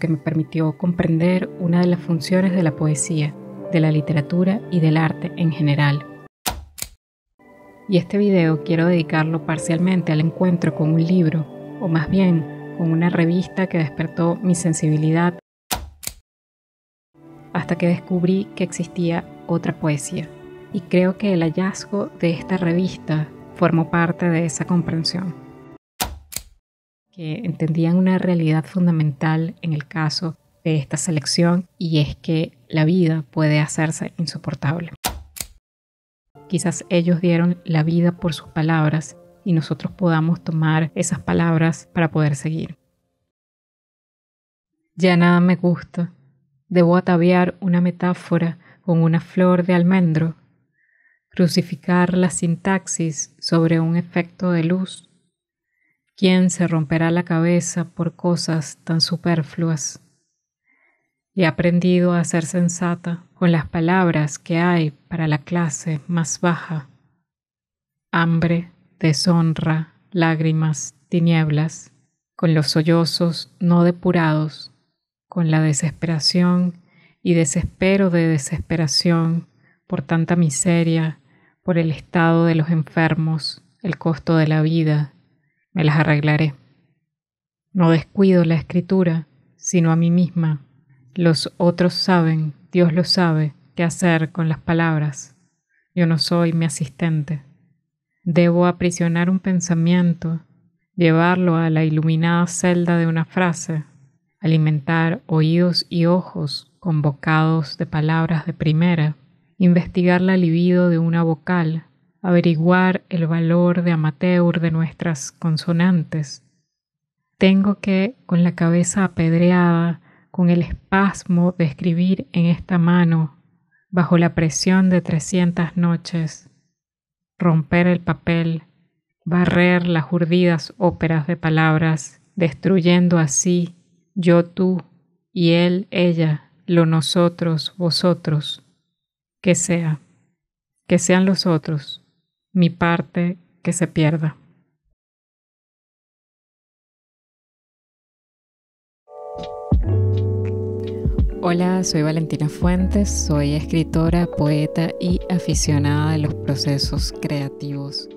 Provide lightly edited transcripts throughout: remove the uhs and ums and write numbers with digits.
que me permitió comprender una de las funciones de la poesía, de la literatura y del arte en general. Y este video quiero dedicarlo parcialmente al encuentro con un libro, o más bien con una revista que despertó mi sensibilidad hasta que descubrí que existía otra poesía. Y creo que el hallazgo de esta revista formó parte de esa comprensión, que entendían una realidad fundamental en el caso de esta selección, y es que la vida puede hacerse insoportable. Quizás ellos dieron la vida por sus palabras y nosotros podamos tomar esas palabras para poder seguir. Ya nada me gusta. Debo ataviar una metáfora con una flor de almendro, crucificar la sintaxis sobre un efecto de luz. ¿Quién se romperá la cabeza por cosas tan superfluas? He aprendido a ser sensata con las palabras que hay para la clase más baja. Hambre, deshonra, lágrimas, tinieblas, con los sollozos no depurados, con la desesperación y desespero de desesperación por tanta miseria, por el estado de los enfermos, el costo de la vida, me las arreglaré. No descuido la escritura, sino a mí misma. Los otros saben, Dios lo sabe, qué hacer con las palabras. Yo no soy mi asistente. Debo aprisionar un pensamiento, llevarlo a la iluminada celda de una frase, alimentar oídos y ojos con bocados de palabras de primera, investigar la libido de una vocal, averiguar el valor de amateur de nuestras consonantes. Tengo que, con la cabeza apedreada, con el espasmo de escribir en esta mano, bajo la presión de 300 noches, romper el papel, barrer las urdidas óperas de palabras, destruyendo así yo, tú, y él, ella, lo nosotros, vosotros, que sean los otros, mi parte que se pierda. Hola, soy Valentina Fuentes, soy escritora, poeta y aficionada de los procesos creativos.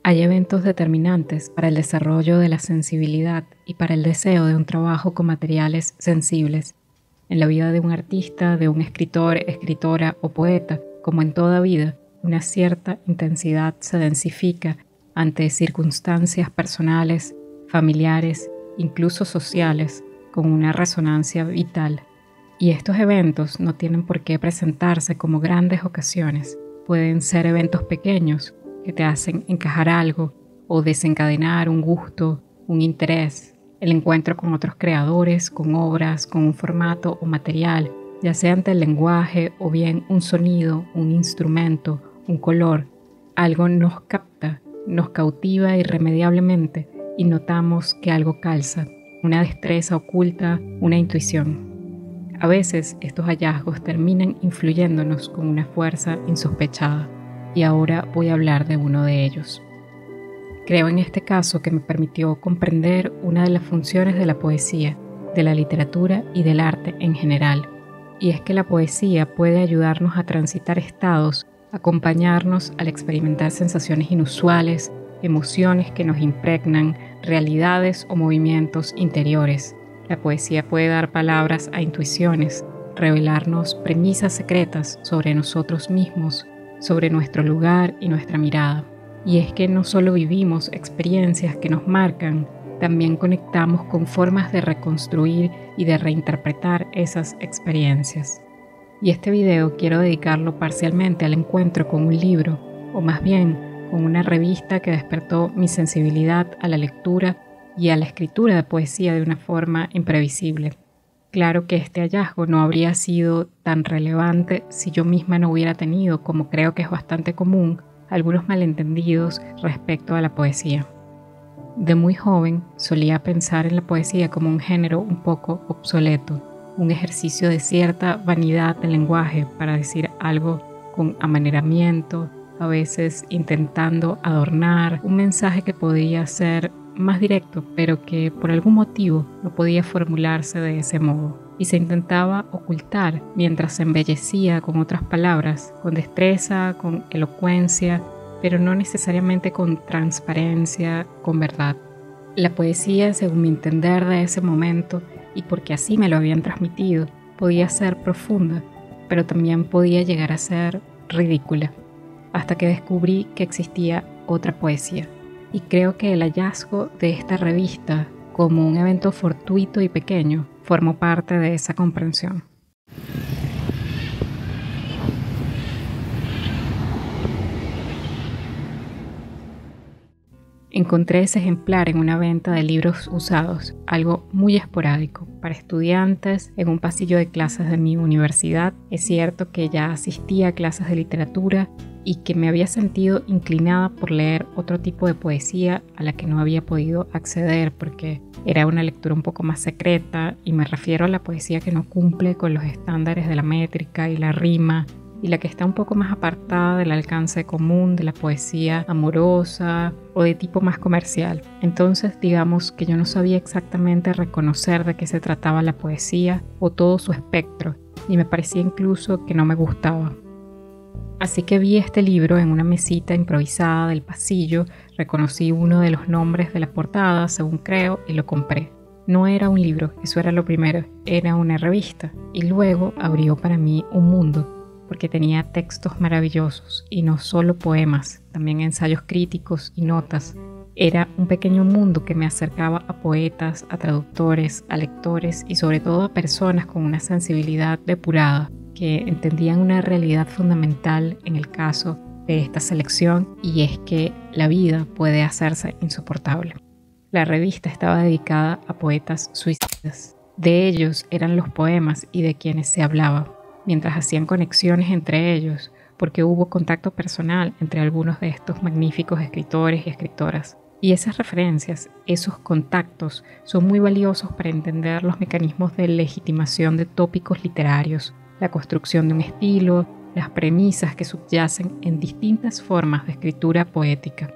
Hay eventos determinantes para el desarrollo de la sensibilidad y para el deseo de un trabajo con materiales sensibles. En la vida de un artista, de un escritor, escritora o poeta, como en toda vida, una cierta intensidad se densifica ante circunstancias personales, familiares, incluso sociales, con una resonancia vital. Y estos eventos no tienen por qué presentarse como grandes ocasiones. Pueden ser eventos pequeños que te hacen encajar algo o desencadenar un gusto, un interés, el encuentro con otros creadores, con obras, con un formato o material, ya sea ante el lenguaje o bien un sonido, un instrumento, un color. Algo nos capta, nos cautiva irremediablemente y notamos que algo calza, una destreza oculta, una intuición. A veces estos hallazgos terminan influyéndonos con una fuerza insospechada. Y ahora voy a hablar de uno de ellos. Creo en este caso que me permitió comprender una de las funciones de la poesía, de la literatura y del arte en general. Y es que la poesía puede ayudarnos a transitar estados, acompañarnos al experimentar sensaciones inusuales, emociones que nos impregnan, realidades o movimientos interiores. La poesía puede dar palabras a intuiciones, revelarnos premisas secretas sobre nosotros mismos, sobre nuestro lugar y nuestra mirada. Y es que no solo vivimos experiencias que nos marcan, también conectamos con formas de reconstruir y de reinterpretar esas experiencias. Y este video quiero dedicarlo parcialmente al encuentro con un libro, o más bien con una revista que despertó mi sensibilidad a la lectura y a la escritura de poesía de una forma imprevisible. Claro que este hallazgo no habría sido tan relevante si yo misma no hubiera tenido, como creo que es bastante común, algunos malentendidos respecto a la poesía. De muy joven solía pensar en la poesía como un género un poco obsoleto, un ejercicio de cierta vanidad del lenguaje para decir algo con amaneramiento, a veces intentando adornar un mensaje que podía ser más directo, pero que por algún motivo no podía formularse de ese modo, y se intentaba ocultar mientras se embellecía con otras palabras, con destreza, con elocuencia, pero no necesariamente con transparencia, con verdad. La poesía, según mi entender de ese momento, y porque así me lo habían transmitido, podía ser profunda, pero también podía llegar a ser ridícula, hasta que descubrí que existía otra poesía. Y creo que el hallazgo de esta revista, como un evento fortuito y pequeño, formó parte de esa comprensión. Encontré ese ejemplar en una venta de libros usados, algo muy esporádico, para estudiantes en un pasillo de clases de mi universidad. Es cierto que ya asistía a clases de literatura y que me había sentido inclinada por leer otro tipo de poesía a la que no había podido acceder porque era una lectura un poco más secreta, y me refiero a la poesía que no cumple con los estándares de la métrica y la rima, y la que está un poco más apartada del alcance común de la poesía amorosa o de tipo más comercial. Entonces, digamos que yo no sabía exactamente reconocer de qué se trataba la poesía o todo su espectro, y me parecía incluso que no me gustaba. Así que vi este libro en una mesita improvisada del pasillo, reconocí uno de los nombres de la portada, según creo, y lo compré. No era un libro, eso era lo primero, era una revista, y luego abrió para mí un mundo, porque tenía textos maravillosos, y no solo poemas, también ensayos críticos y notas. Era un pequeño mundo que me acercaba a poetas, a traductores, a lectores y sobre todo a personas con una sensibilidad depurada, que entendían una realidad fundamental en el caso de esta selección, y es que la vida puede hacerse insoportable. La revista estaba dedicada a poetas suicidas. De ellos eran los poemas y de quienes se hablaba, mientras hacían conexiones entre ellos, porque hubo contacto personal entre algunos de estos magníficos escritores y escritoras. Y esas referencias, esos contactos, son muy valiosos para entender los mecanismos de legitimación de tópicos literarios, la construcción de un estilo, las premisas que subyacen en distintas formas de escritura poética.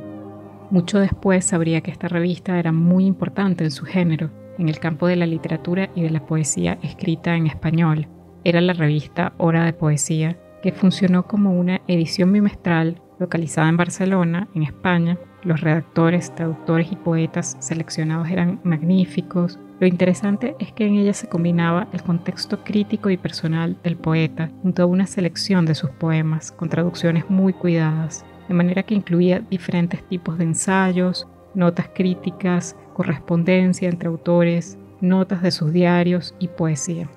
Mucho después sabría que esta revista era muy importante en su género, en el campo de la literatura y de la poesía escrita en español. Era la revista Hora de Poesía, que funcionó como una edición bimestral localizada en Barcelona, en España. Los redactores, traductores y poetas seleccionados eran magníficos. Lo interesante es que en ella se combinaba el contexto crítico y personal del poeta junto a una selección de sus poemas con traducciones muy cuidadas, de manera que incluía diferentes tipos de ensayos, notas críticas, correspondencia entre autores, notas de sus diarios y poesía.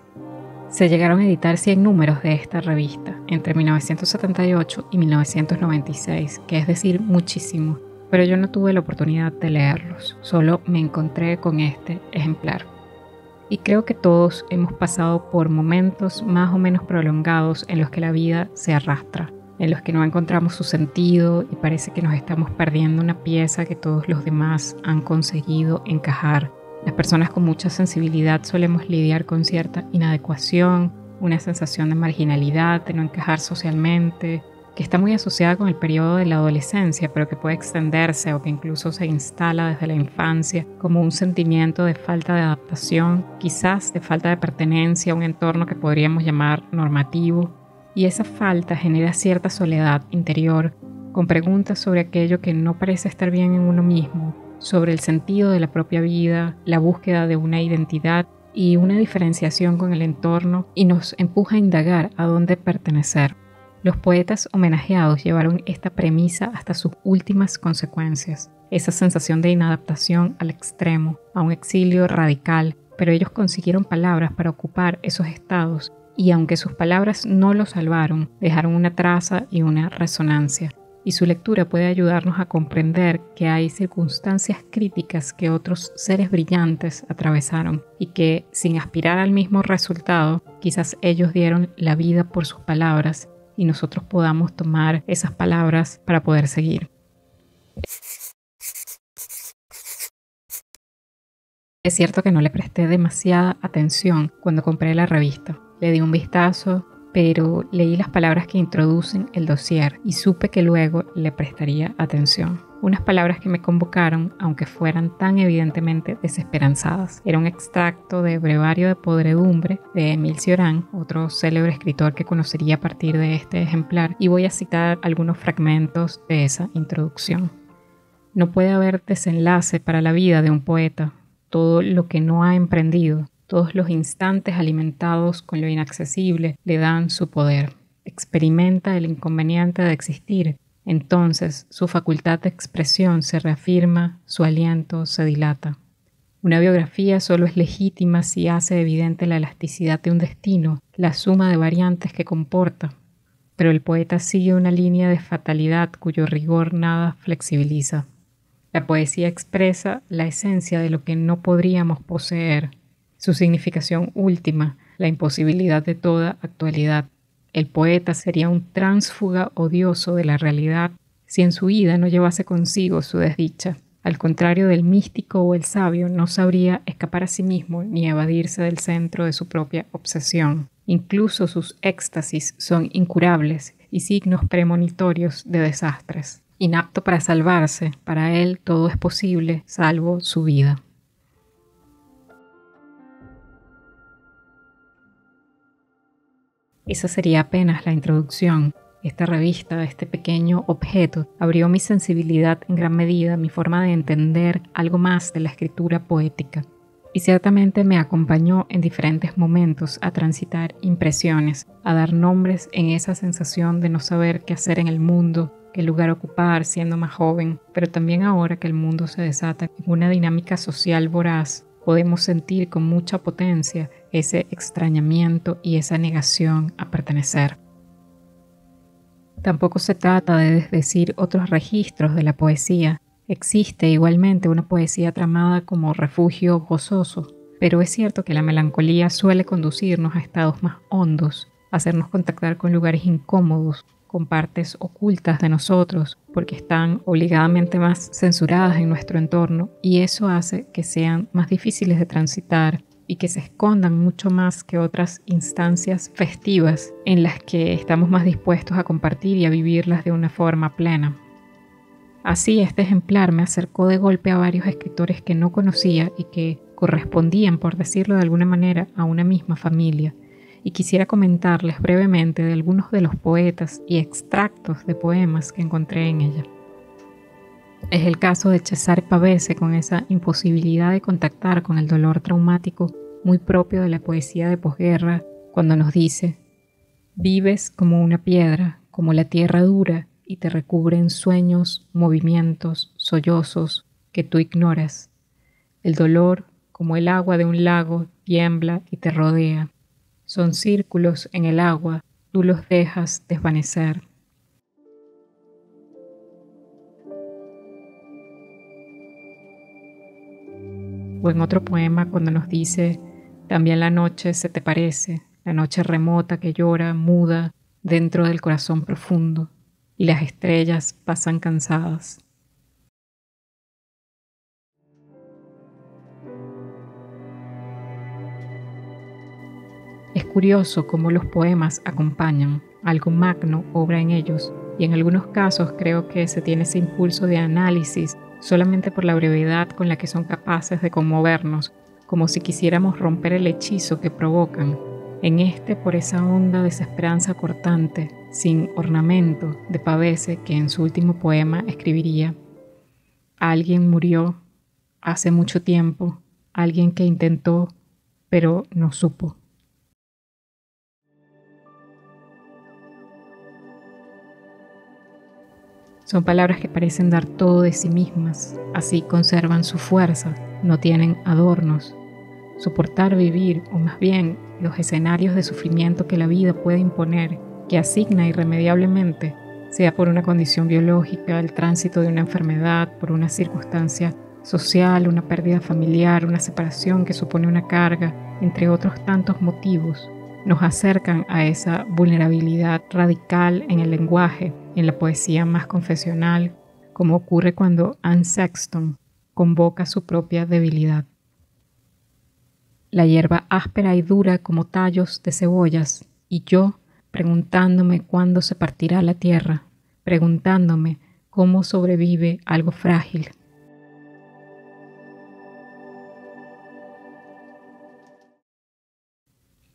Se llegaron a editar 100 números de esta revista entre 1978 y 1996, que es decir, muchísimo, pero yo no tuve la oportunidad de leerlos, solo me encontré con este ejemplar. Y creo que todos hemos pasado por momentos más o menos prolongados en los que la vida se arrastra, en los que no encontramos su sentido y parece que nos estamos perdiendo una pieza que todos los demás han conseguido encajar. Las personas con mucha sensibilidad solemos lidiar con cierta inadecuación, una sensación de marginalidad, de no encajar socialmente, que está muy asociada con el periodo de la adolescencia, pero que puede extenderse o que incluso se instala desde la infancia como un sentimiento de falta de adaptación, quizás de falta de pertenencia a un entorno que podríamos llamar normativo, y esa falta genera cierta soledad interior, con preguntas sobre aquello que no parece estar bien en uno mismo, sobre el sentido de la propia vida, la búsqueda de una identidad y una diferenciación con el entorno, y nos empuja a indagar a dónde pertenecer. Los poetas homenajeados llevaron esta premisa hasta sus últimas consecuencias, esa sensación de inadaptación al extremo, a un exilio radical, pero ellos consiguieron palabras para ocupar esos estados, y aunque sus palabras no los salvaron, dejaron una traza y una resonancia. Y su lectura puede ayudarnos a comprender que hay circunstancias críticas que otros seres brillantes atravesaron y que, sin aspirar al mismo resultado, quizás ellos dieron la vida por sus palabras y nosotros podamos tomar esas palabras para poder seguir. Es cierto que no le presté demasiada atención cuando compré la revista. Le di un vistazo, pero leí las palabras que introducen el dossier y supe que luego le prestaría atención. Unas palabras que me convocaron, aunque fueran tan evidentemente desesperanzadas. Era un extracto de Brevario de Podredumbre de Émile Cioran, otro célebre escritor que conocería a partir de este ejemplar, y voy a citar algunos fragmentos de esa introducción. No puede haber desenlace para la vida de un poeta. Todo lo que no ha emprendido, todos los instantes alimentados con lo inaccesible le dan su poder. Experimenta el inconveniente de existir. Entonces su facultad de expresión se reafirma, su aliento se dilata. Una biografía solo es legítima si hace evidente la elasticidad de un destino, la suma de variantes que comporta. Pero el poeta sigue una línea de fatalidad cuyo rigor nada flexibiliza. La poesía expresa la esencia de lo que no podríamos poseer, su significación última, la imposibilidad de toda actualidad. El poeta sería un tránsfuga odioso de la realidad si en su vida no llevase consigo su desdicha. Al contrario del místico o el sabio, no sabría escapar a sí mismo ni evadirse del centro de su propia obsesión. Incluso sus éxtasis son incurables y signos premonitorios de desastres. Inapto para salvarse, para él todo es posible, salvo su vida. Esa sería apenas la introducción. Esta revista, este pequeño objeto, abrió mi sensibilidad en gran medida, mi forma de entender algo más de la escritura poética. Y ciertamente me acompañó en diferentes momentos a transitar impresiones, a dar nombres en esa sensación de no saber qué hacer en el mundo, qué lugar ocupar siendo más joven, pero también ahora que el mundo se desata en una dinámica social voraz, podemos sentir con mucha potencia ese extrañamiento y esa negación a pertenecer. Tampoco se trata de desdecir otros registros de la poesía. Existe igualmente una poesía tramada como refugio gozoso, pero es cierto que la melancolía suele conducirnos a estados más hondos, hacernos contactar con lugares incómodos, con partes ocultas de nosotros, porque están obligadamente más censuradas en nuestro entorno, y eso hace que sean más difíciles de transitar y que se escondan mucho más que otras instancias festivas en las que estamos más dispuestos a compartir y a vivirlas de una forma plena. Así, este ejemplar me acercó de golpe a varios escritores que no conocía y que correspondían, por decirlo de alguna manera, a una misma familia, y quisiera comentarles brevemente de algunos de los poetas y extractos de poemas que encontré en ella. Es el caso de Cesare Pavese, con esa imposibilidad de contactar con el dolor traumático muy propio de la poesía de posguerra, cuando nos dice: vives como una piedra, como la tierra dura, y te recubren sueños, movimientos, sollozos que tú ignoras. El dolor, como el agua de un lago, tiembla y te rodea. Son círculos en el agua, tú los dejas desvanecer. O en otro poema cuando nos dice: también la noche se te parece, la noche remota que llora, muda, dentro del corazón profundo, y las estrellas pasan cansadas. Es curioso cómo los poemas acompañan, algo magno obra en ellos, y en algunos casos creo que se tiene ese impulso de análisis solamente por la brevedad con la que son capaces de conmovernos, como si quisiéramos romper el hechizo que provocan. En este, por esa honda desesperanza cortante, sin ornamento, de Pavese, que en su último poema escribiría: alguien murió hace mucho tiempo, alguien que intentó, pero no supo. Son palabras que parecen dar todo de sí mismas, así conservan su fuerza, no tienen adornos. Soportar vivir, o más bien los escenarios de sufrimiento que la vida puede imponer, que asigna irremediablemente, sea por una condición biológica, el tránsito de una enfermedad, por una circunstancia social, una pérdida familiar, una separación que supone una carga, entre otros tantos motivos, nos acercan a esa vulnerabilidad radical en el lenguaje, en la poesía más confesional, como ocurre cuando Anne Sexton convoca su propia debilidad. La hierba áspera y dura como tallos de cebollas, y yo preguntándome cuándo se partirá la tierra, preguntándome cómo sobrevive algo frágil.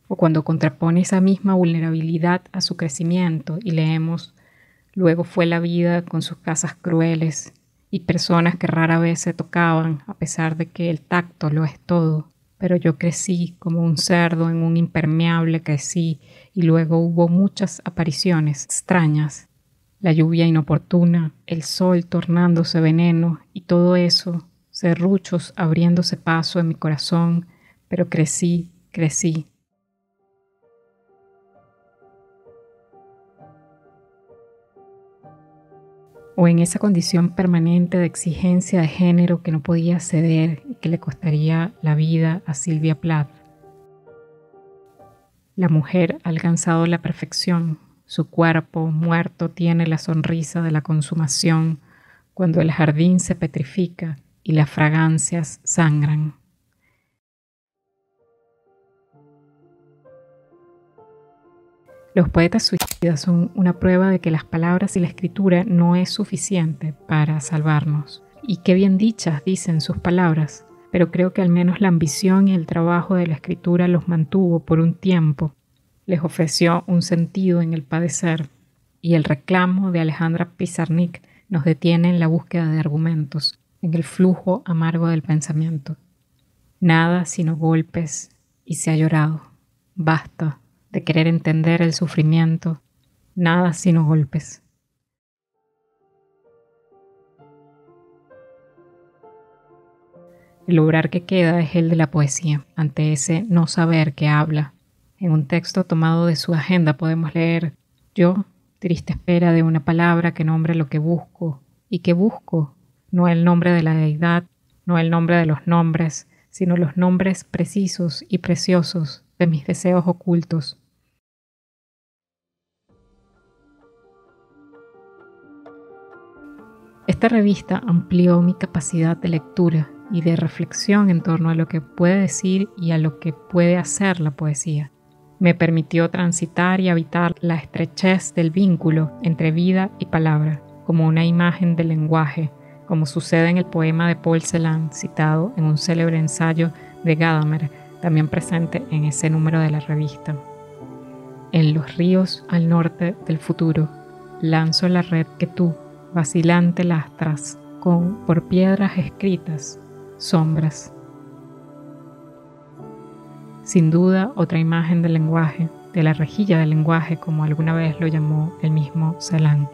O cuando contrapone esa misma vulnerabilidad a su crecimiento y leemos: luego fue la vida con sus casas crueles y personas que rara vez se tocaban, a pesar de que el tacto lo es todo. Pero yo crecí como un cerdo en un impermeable, crecí, y luego hubo muchas apariciones extrañas. La lluvia inoportuna, el sol tornándose veneno y todo eso, serruchos abriéndose paso en mi corazón, pero crecí. O en esa condición permanente de exigencia de género que no podía ceder y que le costaría la vida a Sylvia Plath. La mujer ha alcanzado la perfección, su cuerpo muerto tiene la sonrisa de la consumación cuando el jardín se petrifica y las fragancias sangran. Los poetas suicidas son una prueba de que las palabras y la escritura no es suficiente para salvarnos. Y qué bien dichas dicen sus palabras, pero creo que al menos la ambición y el trabajo de la escritura los mantuvo por un tiempo, les ofreció un sentido en el padecer, y el reclamo de Alejandra Pizarnik nos detiene en la búsqueda de argumentos, en el flujo amargo del pensamiento. Nada sino golpes, y se ha llorado. Basta de querer entender el sufrimiento, nada sino golpes. El obrar que queda es el de la poesía, ante ese no saber que habla. En un texto tomado de su agenda podemos leer: yo, triste espera de una palabra que nombre lo que busco. ¿Y qué busco? No el nombre de la deidad, no el nombre de los nombres, sino los nombres precisos y preciosos de mis deseos ocultos. Esta revista amplió mi capacidad de lectura y de reflexión en torno a lo que puede decir y a lo que puede hacer la poesía. Me permitió transitar y habitar la estrechez del vínculo entre vida y palabra, como una imagen del lenguaje, como sucede en el poema de Paul Celan, citado en un célebre ensayo de Gadamer, también presente en ese número de la revista. En los ríos al norte del futuro, lanzo la red que tú, vacilante, lastras, con por piedras escritas, sombras. Sin duda, otra imagen del lenguaje, de la rejilla del lenguaje, como alguna vez lo llamó el mismo Celan.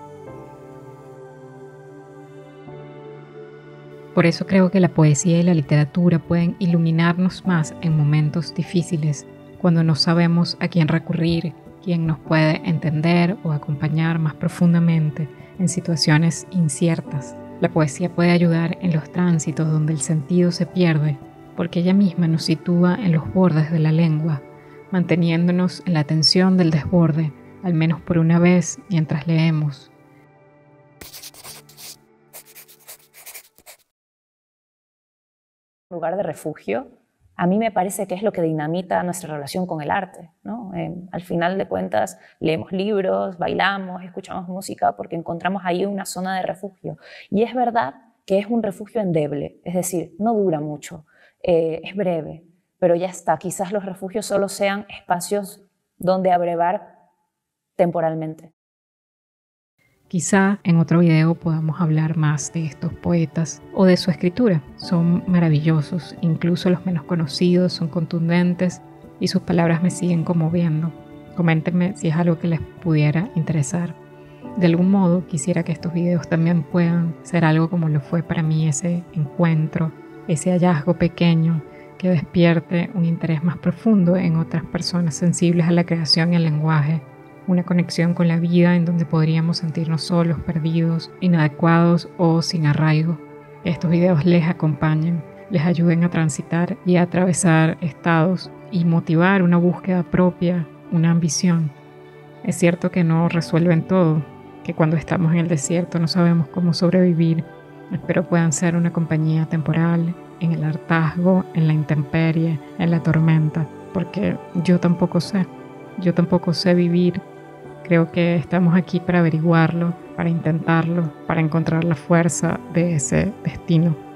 Por eso creo que la poesía y la literatura pueden iluminarnos más en momentos difíciles, cuando no sabemos a quién recurrir, quién nos puede entender o acompañar más profundamente en situaciones inciertas. La poesía puede ayudar en los tránsitos donde el sentido se pierde, porque ella misma nos sitúa en los bordes de la lengua, manteniéndonos en la tensión del desborde, al menos por una vez mientras leemos. Lugar de refugio, a mí me parece que es lo que dinamita nuestra relación con el arte, ¿no? Al final de cuentas, leemos libros, bailamos, escuchamos música porque encontramos ahí una zona de refugio. Y es verdad que es un refugio endeble, es decir, no dura mucho, es breve, pero ya está. Quizás los refugios solo sean espacios donde abrevar temporalmente. Quizá en otro video podamos hablar más de estos poetas o de su escritura. Son maravillosos, incluso los menos conocidos son contundentes y sus palabras me siguen conmoviendo. Coméntenme si es algo que les pudiera interesar. De algún modo quisiera que estos videos también puedan ser algo como lo fue para mí ese encuentro, ese hallazgo pequeño que despierte un interés más profundo en otras personas sensibles a la creación y al lenguaje. Una conexión con la vida en donde podríamos sentirnos solos, perdidos, inadecuados o sin arraigo. Que estos videos les acompañen, les ayuden a transitar y a atravesar estados y motivar una búsqueda propia, una ambición. Es cierto que no resuelven todo, que cuando estamos en el desierto no sabemos cómo sobrevivir. Espero puedan ser una compañía temporal, en el hartazgo, en la intemperie, en la tormenta, porque yo tampoco sé vivir Creo que estamos aquí para averiguarlo, para intentarlo, para encontrar la fuerza de ese destino.